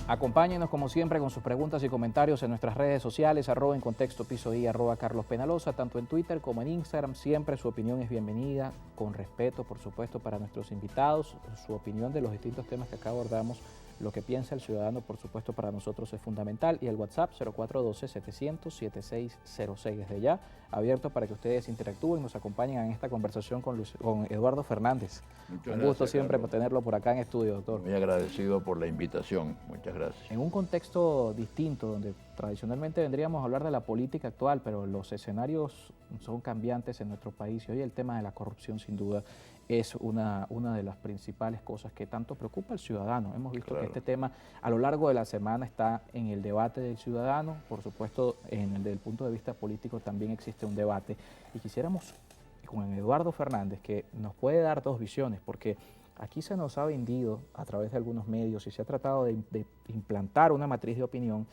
Acompáñenos como siempre con sus preguntas y comentarios en nuestras redes sociales, @encontexto_piso_i, @carlospenalosa, tanto en Twitter como en Instagram. Siempre su opinión es bienvenida, con respeto, por supuesto, para nuestros invitados. Su opinión de los distintos temas que acá abordamos, lo que piensa el ciudadano, por supuesto, para nosotros es fundamental. Y el WhatsApp 0412-700-7606. Desde ya, abierto para que ustedes interactúen, nos acompañen en esta conversación con Eduardo Fernández. Un gusto siempre tenerlo por acá en estudio, doctor. Muy agradecido por la invitación. Muchas gracias. En un contexto distinto, donde tradicionalmente vendríamos a hablar de la política actual, pero los escenarios son cambiantes en nuestro país, y hoy el tema de la corrupción sin duda es una de las principales cosas que tanto preocupa al ciudadano. Hemos visto que este tema a lo largo de la semana está en el debate del ciudadano. Por supuesto, desde el punto de vista político también existe un debate, y quisiéramos con Eduardo Fernández, que nos puede dar dos visiones, porque aquí se nos ha vendido a través de algunos medios y se ha tratado de implantar una matriz de opinión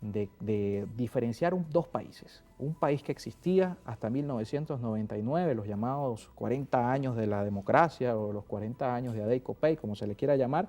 de diferenciar dos países. Un país que existía hasta 1999, los llamados 40 años de la democracia o los 40 años de Adey Copey, como se le quiera llamar,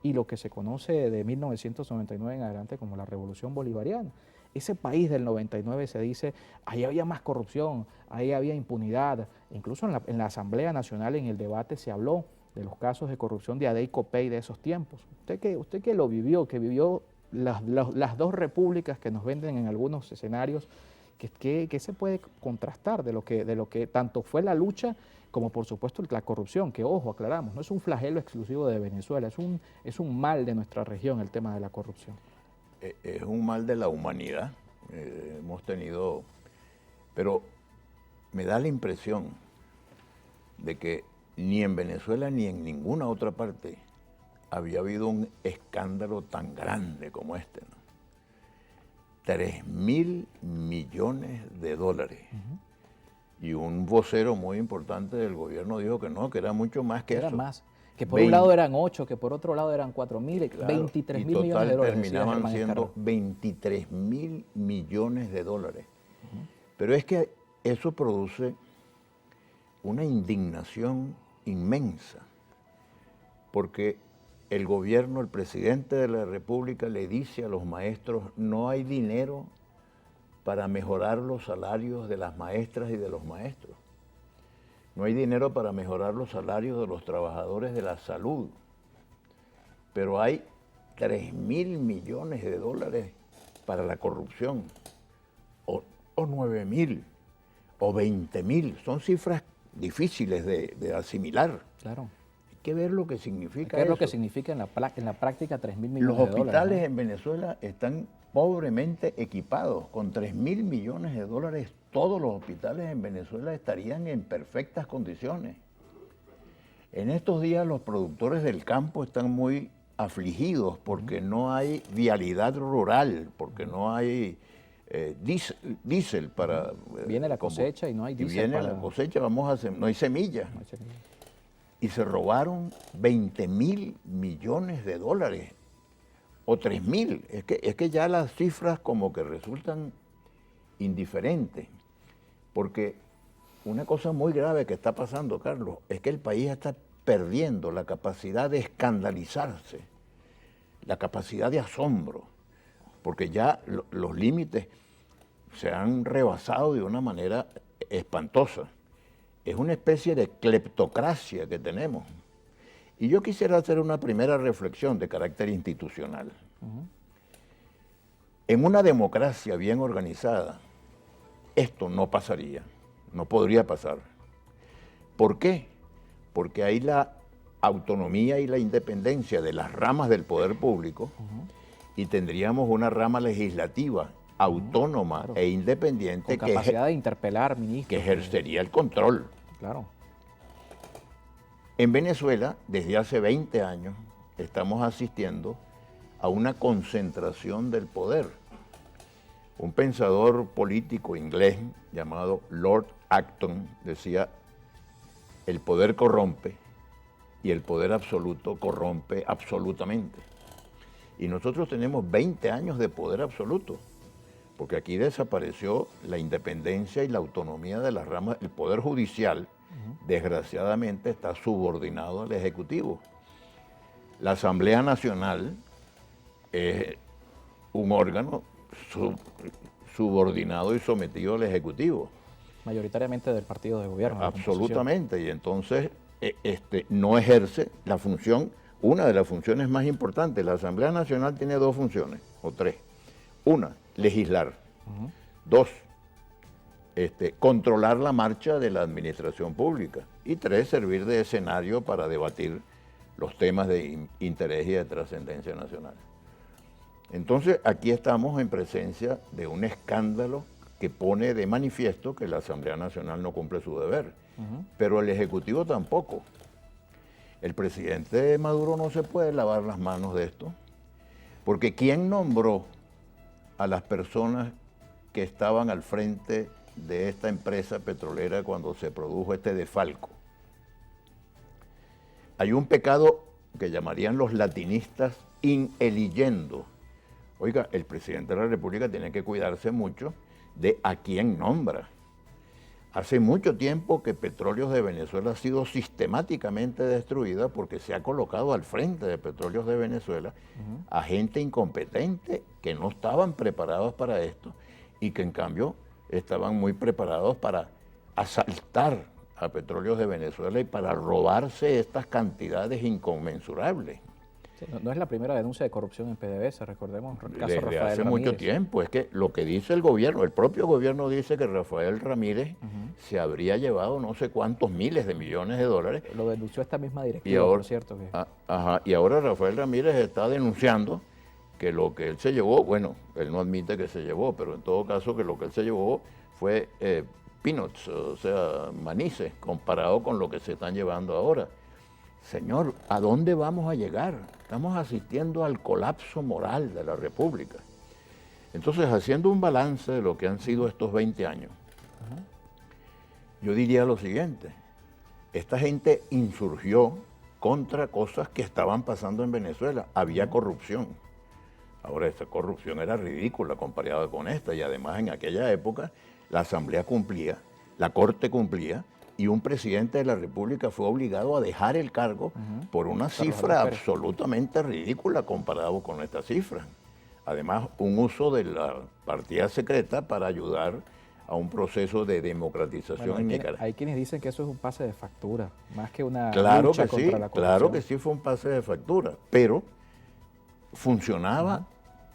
y lo que se conoce de 1999 en adelante como la Revolución Bolivariana. Ese país del 99 se dice, ahí había más corrupción, ahí había impunidad. Incluso en la Asamblea Nacional, en el debate, se habló de los casos de corrupción de Adey Copey de esos tiempos. Usted que lo vivió, que vivió las dos repúblicas que nos venden en algunos escenarios, que se puede contrastar de lo que tanto fue la lucha como por supuesto la corrupción, que ojo, aclaramos, no es un flagelo exclusivo de Venezuela, es un mal de nuestra región el tema de la corrupción. Es un mal de la humanidad, hemos tenido, pero me da la impresión de que ni en Venezuela ni en ninguna otra parte había habido un escándalo tan grande como este, ¿no? 3.000 millones de dólares. Y un vocero muy importante del gobierno dijo que no, que era mucho más que eso. Era más, que por un lado eran 8, que por otro lado eran 4.000, claro, 23.000 millones de dólares. Terminaban siendo 23.000 millones de dólares. Pero es que eso produce una indignación inmensa, porque el gobierno, el presidente de la República le dice a los maestros, no hay dinero para mejorar los salarios de las maestras y de los maestros. No hay dinero para mejorar los salarios de los trabajadores de la salud. Pero hay 3.000 millones de dólares para la corrupción, o 9.000, o 20.000. Son cifras difíciles de asimilar. Claro. Hay que ver lo que significa eso. Es lo que significa en la práctica 3.000 millones de dólares. Los hospitales en Venezuela están pobremente equipados. Con 3.000 millones de dólares, todos los hospitales en Venezuela estarían en perfectas condiciones. En estos días los productores del campo están muy afligidos porque no hay vialidad rural, porque no hay diésel para... Viene la cosecha y no hay diésel. Viene la cosecha, no hay semillas. No hay semilla. Y se robaron 20.000 millones de dólares, o 3.000. Es que ya las cifras como que resultan indiferentes, porque una cosa muy grave que está pasando, Carlos, es que el país está perdiendo la capacidad de escandalizarse, la capacidad de asombro, porque ya los límites se han rebasado de una manera espantosa. Es una especie de cleptocracia que tenemos. Y yo quisiera hacer una primera reflexión de carácter institucional. En una democracia bien organizada, esto no pasaría, no podría pasar. ¿Por qué? Porque hay la autonomía y la independencia de las ramas del poder público y tendríamos una rama legislativa autónoma, claro, e independiente, con capacidad de interpelar ministros, que ejercería el control. Claro. En Venezuela, desde hace 20 años, estamos asistiendo a una concentración del poder. Un pensador político inglés llamado Lord Acton decía, el poder corrompe y el poder absoluto corrompe absolutamente. Y nosotros tenemos 20 años de poder absoluto, porque aquí desapareció la independencia y la autonomía de las ramas. El poder judicial desgraciadamente está subordinado al Ejecutivo. La Asamblea Nacional es un órgano subordinado y sometido al Ejecutivo. Mayoritariamente del partido de gobierno. Absolutamente, y entonces no ejerce la función, una de las funciones más importantes. La Asamblea Nacional tiene dos funciones, o tres. Una, legislar. Dos, controlar la marcha de la administración pública. Y tres, servir de escenario para debatir los temas de interés y de trascendencia nacional. Entonces, aquí estamos en presencia de un escándalo que pone de manifiesto que la Asamblea Nacional no cumple su deber, pero el Ejecutivo tampoco. El presidente Maduro no se puede lavar las manos de esto, porque ¿quién nombró a las personas que estaban al frente de esta empresa petrolera cuando se produjo este desfalco? Hay un pecado que llamarían los latinistas in eligendo. Oiga, el presidente de la República tiene que cuidarse mucho de a quién nombra. Hace mucho tiempo que Petróleos de Venezuela ha sido sistemáticamente destruida porque se ha colocado al frente de Petróleos de Venezuela a gente incompetente que no estaban preparados para esto y que en cambio estaban muy preparados para asaltar a Petróleos de Venezuela y para robarse estas cantidades inconmensurables. Sí, no es la primera denuncia de corrupción en PDVSA, recordemos el caso Desde Rafael hace Ramírez. mucho tiempo. Es que lo que dice el gobierno, el propio gobierno dice que Rafael Ramírez se habría llevado no sé cuántos miles de millones de dólares. Lo denunció esta misma directiva, Y ahora, por cierto. y ahora Rafael Ramírez está denunciando que lo que él se llevó, bueno, él no admite que se llevó, pero en todo caso que lo que él se llevó fue peanuts, o sea, manices, comparado con lo que se están llevando ahora. Señor, ¿a dónde vamos a llegar? Estamos asistiendo al colapso moral de la República. Entonces, haciendo un balance de lo que han sido estos 20 años, yo diría lo siguiente: esta gente insurgió contra cosas que estaban pasando en Venezuela. Había corrupción. Ahora, esta corrupción era ridícula comparada con esta, y además en aquella época la Asamblea cumplía, la Corte cumplía, y un presidente de la República fue obligado a dejar el cargo por una cifra absolutamente ridícula comparado con esta cifra. Además, un uso de la partida secreta para ayudar a un proceso de democratización en Nicaragua. Hay quienes dicen que eso es un pase de factura, más que una Claro lucha que contra sí, la corrupción. claro que sí fue un pase de factura, pero funcionaba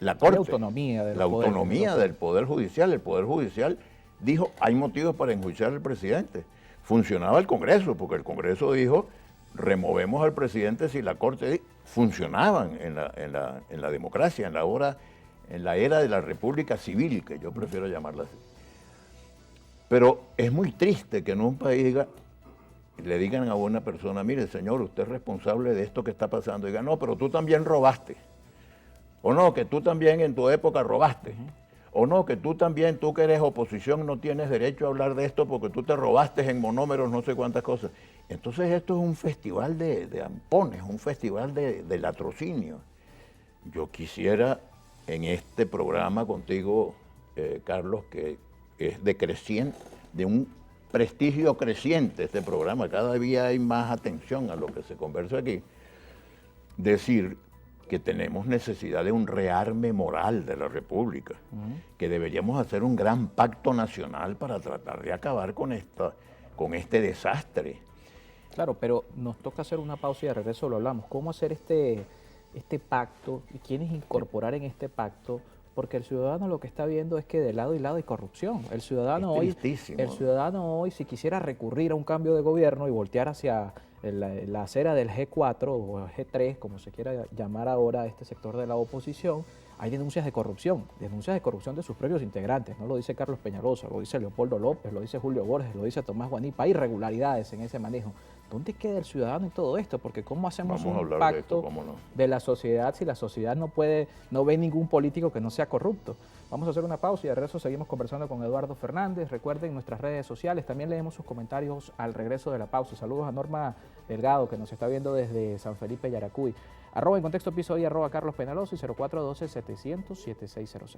la Corte. La autonomía del la autonomía del Poder Judicial. El Poder Judicial dijo, hay motivos para enjuiciar al presidente. Funcionaba el Congreso, porque el Congreso dijo, removemos al presidente si la Corte... Funcionaban en la democracia, en la era de la República Civil, que yo prefiero llamarla así. Pero es muy triste que en un país le digan a una persona, mire señor, usted es responsable de esto que está pasando. Y diga, no, pero tú también robaste. O no, que tú también en tu época robaste. O no, que tú también, tú que eres oposición, no tienes derecho a hablar de esto porque tú te robaste en monómeros no sé cuántas cosas. Entonces esto es un festival de ampones, un festival de latrocinio. Yo quisiera en este programa contigo, Carlos, que es de un prestigio creciente este programa, cada día hay más atención a lo que se conversa aquí, decir que tenemos necesidad de un rearme moral de la República, que deberíamos hacer un gran pacto nacional para tratar de acabar con este desastre. Claro, pero nos toca hacer una pausa y de regreso lo hablamos. ¿Cómo hacer este pacto y quiénes incorporar en este pacto? Porque el ciudadano lo que está viendo es que de lado y lado hay corrupción. El ciudadano hoy, si quisiera recurrir a un cambio de gobierno y voltear hacia la acera del G4 o G3, como se quiera llamar ahora este sector de la oposición, hay denuncias de corrupción de sus propios integrantes. No lo dice Carlos Peñalosa, lo dice Leopoldo López, lo dice Julio Borges, lo dice Tomás Guanipa. Hay irregularidades en ese manejo. ¿Dónde queda el ciudadano en todo esto? Porque ¿cómo hacemos un pacto de la sociedad si la sociedad no ve ningún político que no sea corrupto? Vamos a hacer una pausa y de regreso seguimos conversando con Eduardo Fernández. Recuerden nuestras redes sociales, también leemos sus comentarios al regreso de la pausa. Saludos a Norma Delgado, que nos está viendo desde San Felipe, Yaracuy. @en contexto piso y @Carlos Peñalosa y 0412-700-7606.